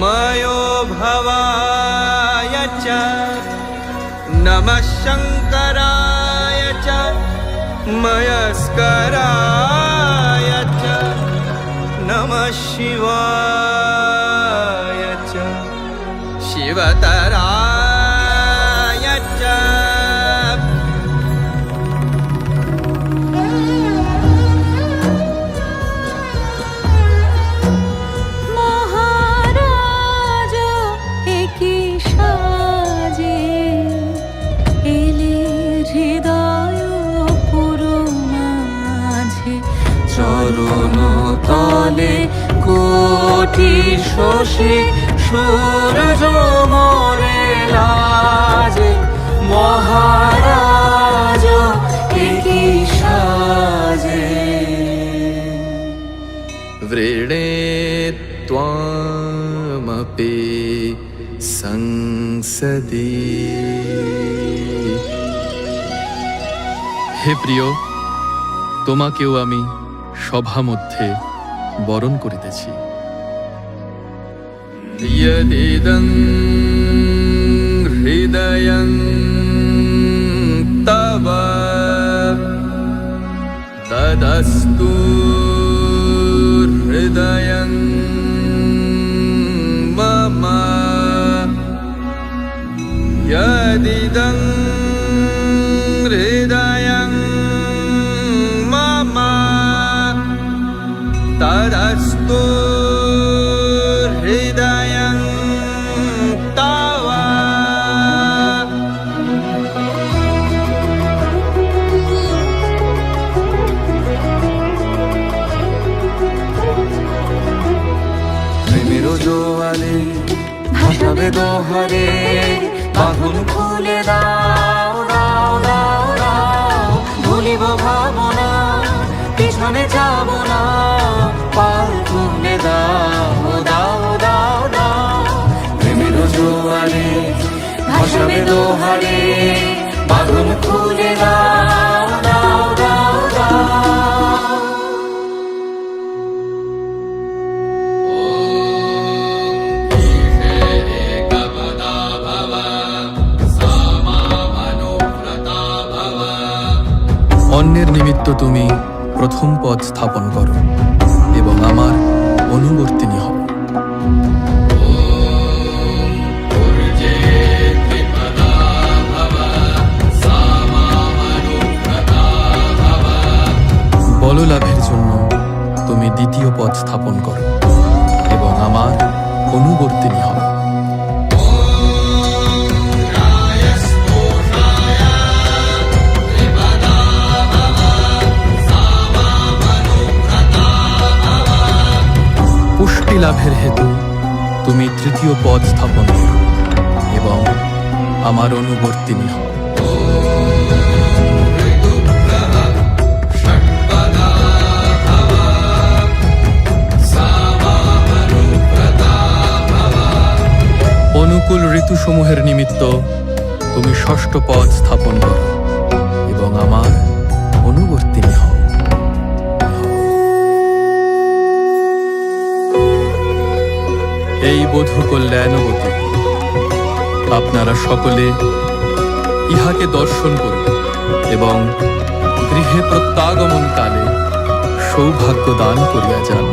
मयो भवाय च नमः शङ्कराय च मयस्कराय च नमः शिवाय च शिवतराय च চরণ তলে কোটি শশী সূর্য মোরে লাজে মহারাজ একি সাজে वृणे त्वामपि संसदि। হে প্রিয়, তোমাকেও আমি সভা মধ্যে বরণ করিতেছি। यदिदं हृदयं तव तदस्तु हृदयं मम। यदिदं हृदयं मम तदस्तु हृदयं तव। প্রেমের জোয়ারে ভাসাবে দোহারে বাঁধন খুলে দাও দাও দাও দাও। ভুলিব ভাবনা পিছনে যাব না, পাল তুলে দাও দাও দাও দাও। প্রেমের জোয়ারে ভাসাবে দোহারে বাঁধন খুলে দাও দাও দাও দাও। অন্যের নিমিত্ত তুমি প্রথম পদ স্থাপন করো এবং আমার অনুবর্তিনী হও। বললাভের জন্য তুমি দ্বিতীয় পদ স্থাপন করো এবং আমার অনুবর্তিনী হও। পুষ্টি লাভের হেতু তুমি তৃতীয় পদ স্থাপন করো এবং আমার অনুবর্তিনী হও। অনুকূল ঋতুসমূহের নিমিত্ত তুমি ষষ্ঠ পদ স্থাপন করো এবং আমার অনুবর্তিনী হও। এই বধূ কল্যাণবতী, আপনারা সকলে ইহাকে দর্শন করুন এবং গৃহে প্রত্যাগমন কালে সৌভাগ্য দান করিয়া যান।